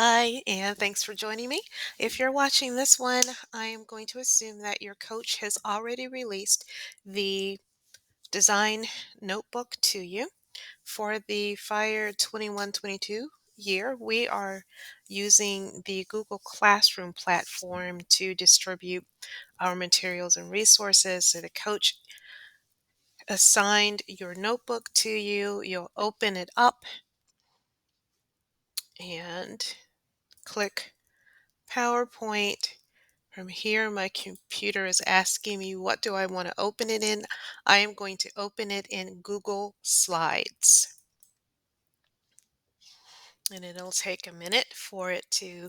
Hi, and thanks for joining me. If you're watching this one, I am going to assume that your coach has already released the design notebook to you. For the Fire 21-22 year, we are using the Google Classroom platform to distribute our materials and resources. So the coach assigned your notebook to you. You'll open it up and click PowerPoint. From here, my computer is asking me what do I want to open it in. I am going to open it in Google Slides. And it'll take a minute for it to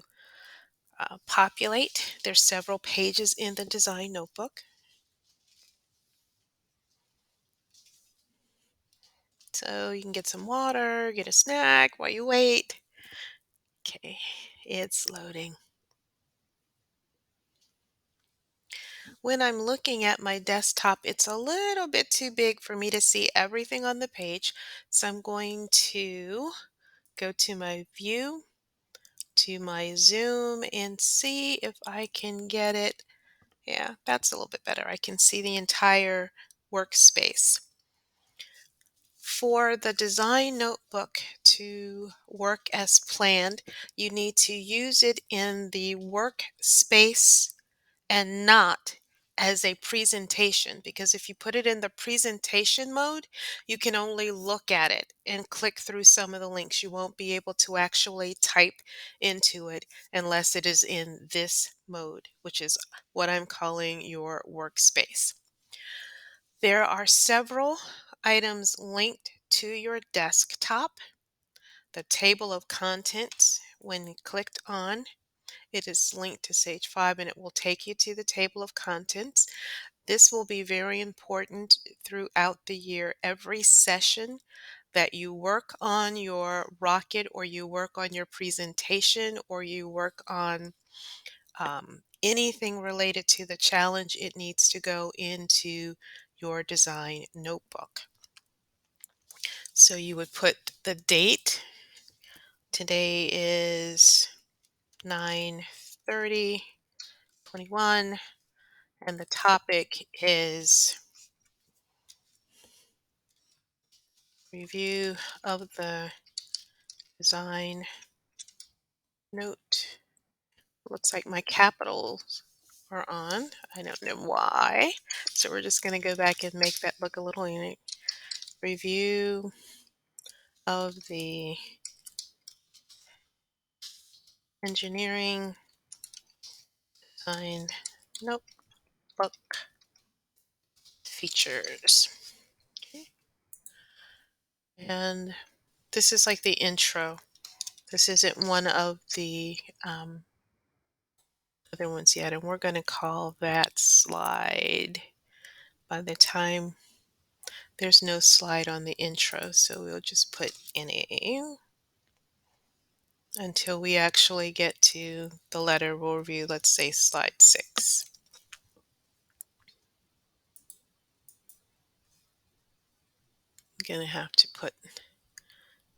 populate. There's several pages in the design notebook. So you can get some water, get a snack while you wait. Okay, it's loading. When I'm looking at my desktop, it's a little bit too big for me to see everything on the page. So I'm going to go to my view, to my zoom, and see if I can get it. Yeah, that's a little bit better. I can see the entire workspace. For the design notebook to work as planned, you need to use it in the workspace and not as a presentation, because if you put it in the presentation mode, you can only look at it and click through some of the links. You won't be able to actually type into it unless it is in this mode, which is what I'm calling your workspace. There are several items linked to your desktop. The table of contents, when clicked on, it is linked to Sage 5 and it will take you to the table of contents. This will be very important throughout the year. Every session that you work on your rocket, or you work on your presentation, or you work on anything related to the challenge, it needs to go into your design notebook. So you would put the date. Today is 9/30/21, and the topic is review of the design note. Looks like my capitals are on. I don't know why. So we're just going to go back and make that look a little unique. Review of the engineering design notebook features. Okay. And this is like the intro. This isn't one of the other ones yet, and we're going to call that slide. By the time there's no slide on the intro, so we'll just put NA until we actually get to the letter we'll review, let's say slide 6. I'm going to have to put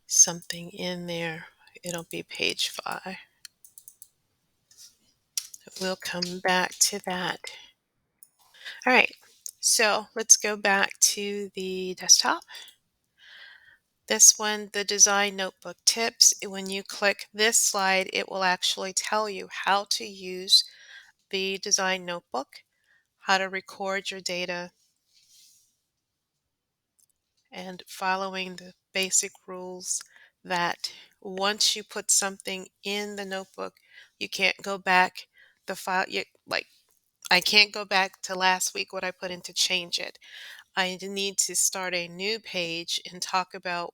something in there. It'll be page 5. We'll come back to that. All right, so let's go back to the desktop. This one, the design notebook tips. When you click this slide, it will actually tell you how to use the design notebook, how to record your data, and following the basic rules that once you put something in the notebook, you can't go back the file you like I can't go back to last week what I put in to change it. I need to start a new page and talk about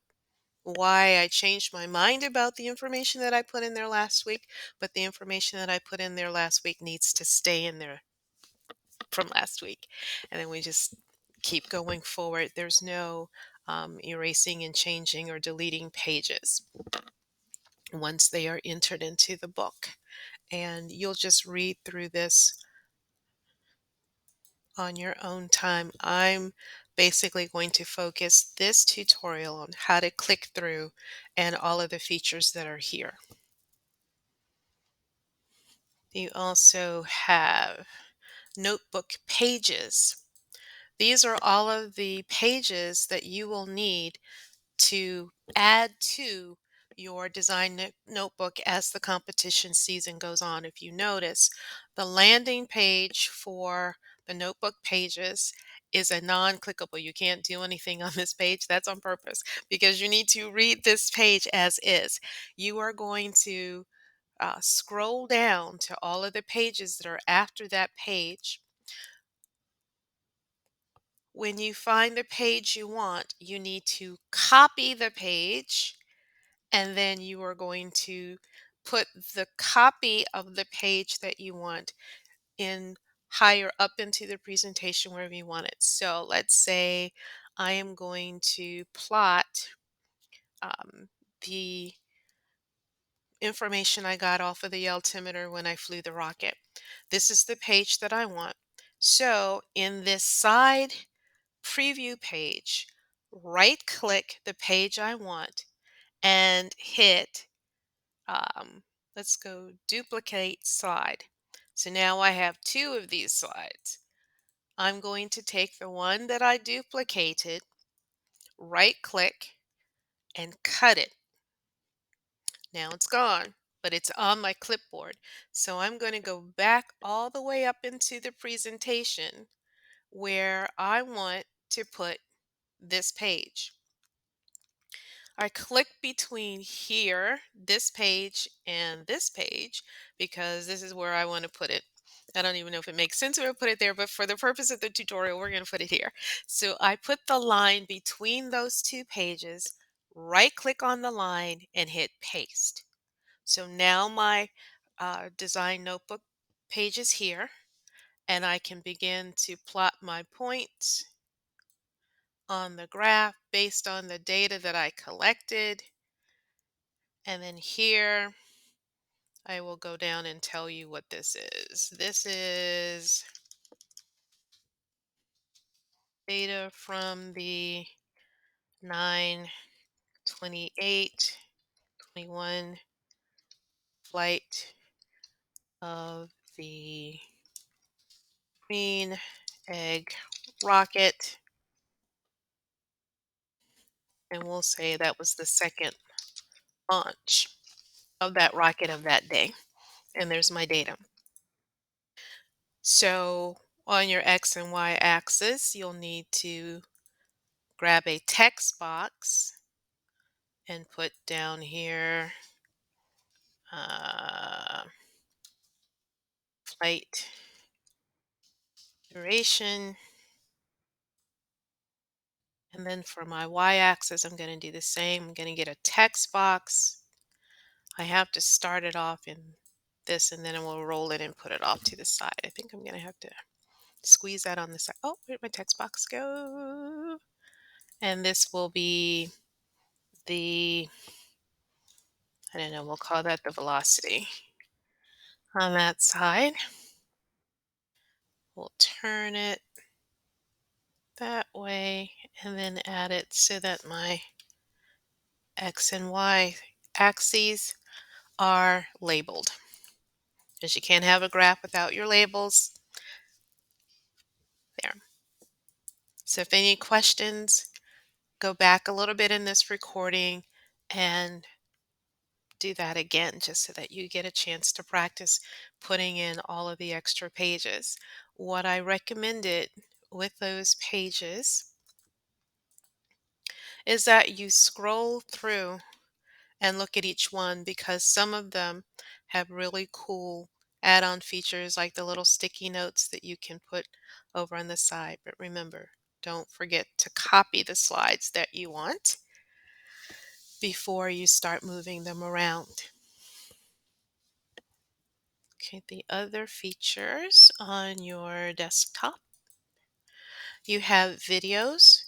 why I changed my mind about the information that I put in there last week, but the information that I put in there last week needs to stay in there from last week. And then we just keep going forward. There's no erasing and changing or deleting pages once they are entered into the book. And you'll just read through this on your own time. I'm basically going to focus this tutorial on how to click through and all of the features that are here. You also have notebook pages. These are all of the pages that you will need to add to your design notebook as the competition season goes on. If you notice, the landing page for the notebook pages is a non-clickable. You can't do anything on this page. That's on purpose because you need to read this page as is. You are going to scroll down to all of the pages that are after that page. When you find the page you want, you need to copy the page, and then you are going to put the copy of the page that you want in higher up into the presentation wherever you want it. So let's say I am going to plot the information I got off of the altimeter when I flew the rocket. This is the page that I want. So in this side preview page, right click the page I want and hit, um, let's go duplicate slide. So now I have two of these slides. I'm going to take the one that I duplicated, right click, and cut it. Now it's gone, but it's on my clipboard. So I'm going to go back all the way up into the presentation where I want to put this page. I click between here, this page, and this page because this is where I want to put it. I don't even know if it makes sense to put it there, but for the purpose of the tutorial, we're going to put it here. So I put the line between those two pages, right click on the line, and hit paste. So now my design notebook page is here, and I can begin to plot my points on the graph based on the data that I collected. And then here, I will go down and tell you what this is. This is data from the 9/28/21 flight of the Green Egg rocket. And we'll say that was the second launch of that rocket of that day. And there's my data. So on your X and Y axis, you'll need to grab a text box and put down here uh, flight duration. And then for my y-axis, I'm going to do the same. I'm going to get a text box. I have to start it off in this, and then I will roll it and put it off to the side. I think I'm going to have to squeeze that on the side. Oh, where'd my text box go? And this will be the, I don't know, we'll call that the velocity on that side. We'll turn it that way and then add it so that my X and Y axes are labeled. Because you can't have a graph without your labels. There. So if any questions, go back a little bit in this recording and do that again just so that you get a chance to practice putting in all of the extra pages. What I recommended with those pages is that you scroll through and look at each one because some of them have really cool add-on features like the little sticky notes that you can put over on the side. But remember, don't forget to copy the slides that you want before you start moving them around. Okay, the other features on your desktop, you have videos.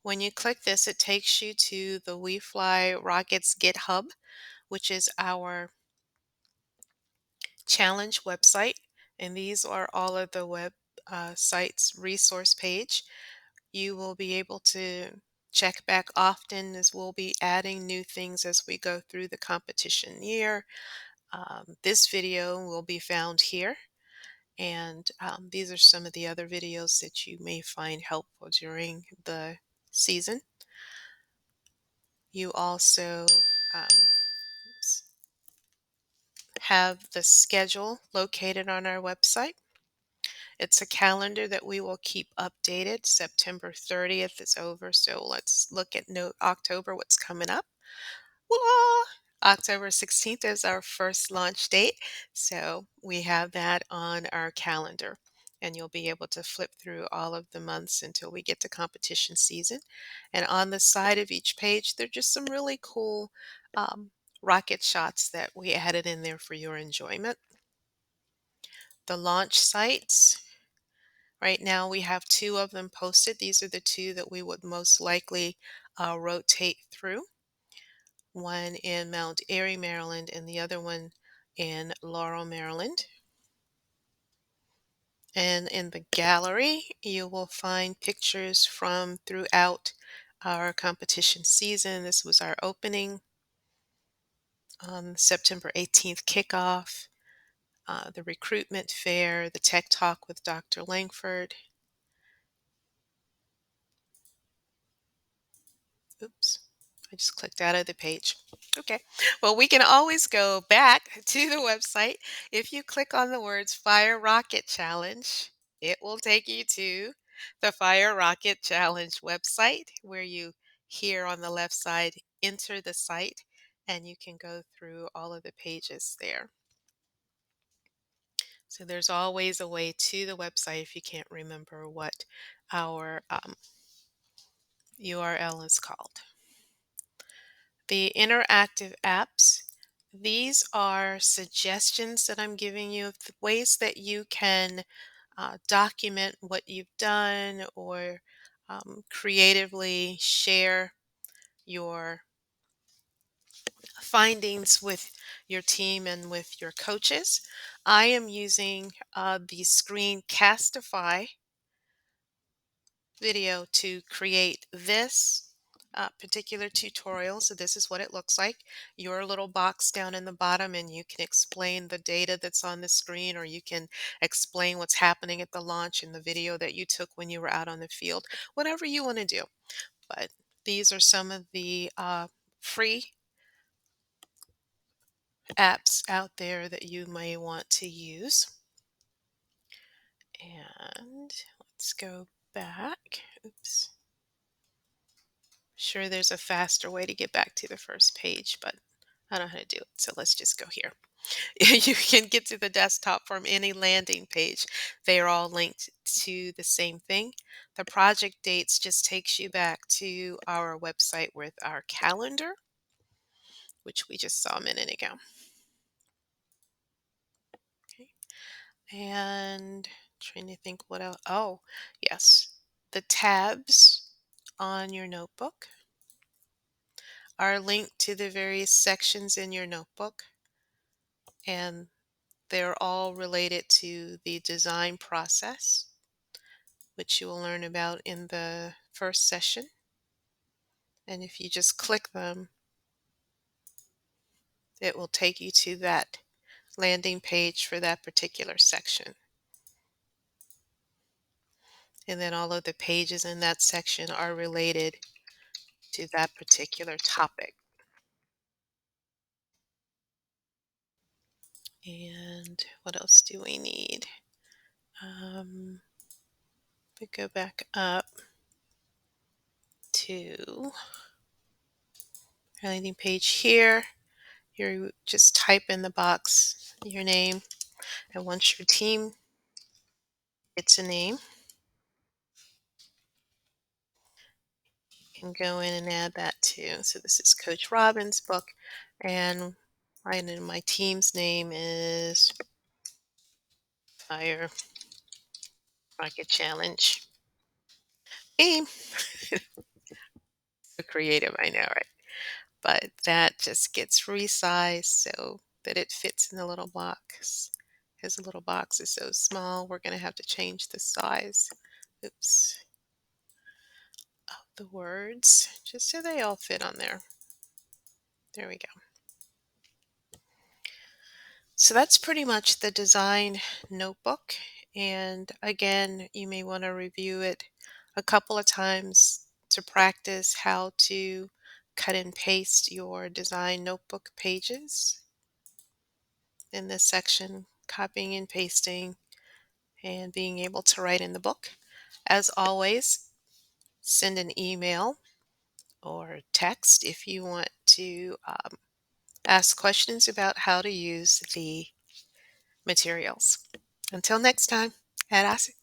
When you click this, it takes you to the We Fly Rockets GitHub, which is our challenge website. And these are all of the web sites resource page. You will be able to check back often as we'll be adding new things as we go through the competition year. This video will be found here, and these are some of the other videos that you may find helpful during the season. You also um, have the schedule located on our website. It's a calendar that we will keep updated. September 30th is over, so let's look at October, what's coming up. Voila! October 16th is our first launch date, so we have that on our calendar. And you'll be able to flip through all of the months until we get to competition season. And on the side of each page, there are just some really cool um, rocket shots that we added in there for your enjoyment. The launch sites, right now we have two of them posted. These are the two that we would most likely rotate through. One in Mount Airy, Maryland, and the other one in Laurel, Maryland. And in the gallery, you will find pictures from throughout our competition season. This was our opening on September 18th kickoff, the recruitment fair, the tech talk with Dr. Langford. Oops. I just clicked out of the page. Okay. Well, we can always go back to the website. If you click on the words Fire Rocket Challenge, it will take you to the Fire Rocket Challenge website where you, here on the left side, enter the site and you can go through all of the pages there. So there's always a way to the website if you can't remember what our URL is called. The interactive apps, these are suggestions that I'm giving you of ways that you can document what you've done or creatively share your findings with your team and with your coaches. I am using the Screencastify video to create this particular tutorial. So this is what it looks like. Your little box down in the bottom, and you can explain the data that's on the screen, or you can explain what's happening at the launch in the video that you took when you were out on the field, whatever you want to do. But these are some of the free apps out there that you may want to use. And let's go back. Oops. Sure, there's a faster way to get back to the first page, but I don't know how to do it. So let's just go here. You can get to the desktop from any landing page. They are all linked to the same thing. The project dates just takes you back to our website with our calendar, which we just saw a minute ago. Okay. And trying to think what else. Oh, yes. The tabs on your notebook are linked to the various sections in your notebook, and they're all related to the design process, which you will learn about in the first session. And if you just click them, it will take you to that landing page for that particular section. And then all of the pages in that section are related to that particular topic. And what else do we need? We go back up to our landing page here. You just type in the box your name, and once your team gets a name, you can go in and add that too. So this is Coach Robin's book, and right in my team's name is Fire Rocket Challenge. Game. So creative, I know, right? But that just gets resized so that it fits in the little box. Because the little box is so small, we're going to have to change the size. Oops. Of the words, just so they all fit on there. There we go. So that's pretty much the design notebook. And again, you may want to review it a couple of times to practice how to cut and paste your design notebook pages in this section, copying and pasting, and being able to write in the book. As always, send an email or text if you want to ask questions about how to use the materials. Until next time, gracias.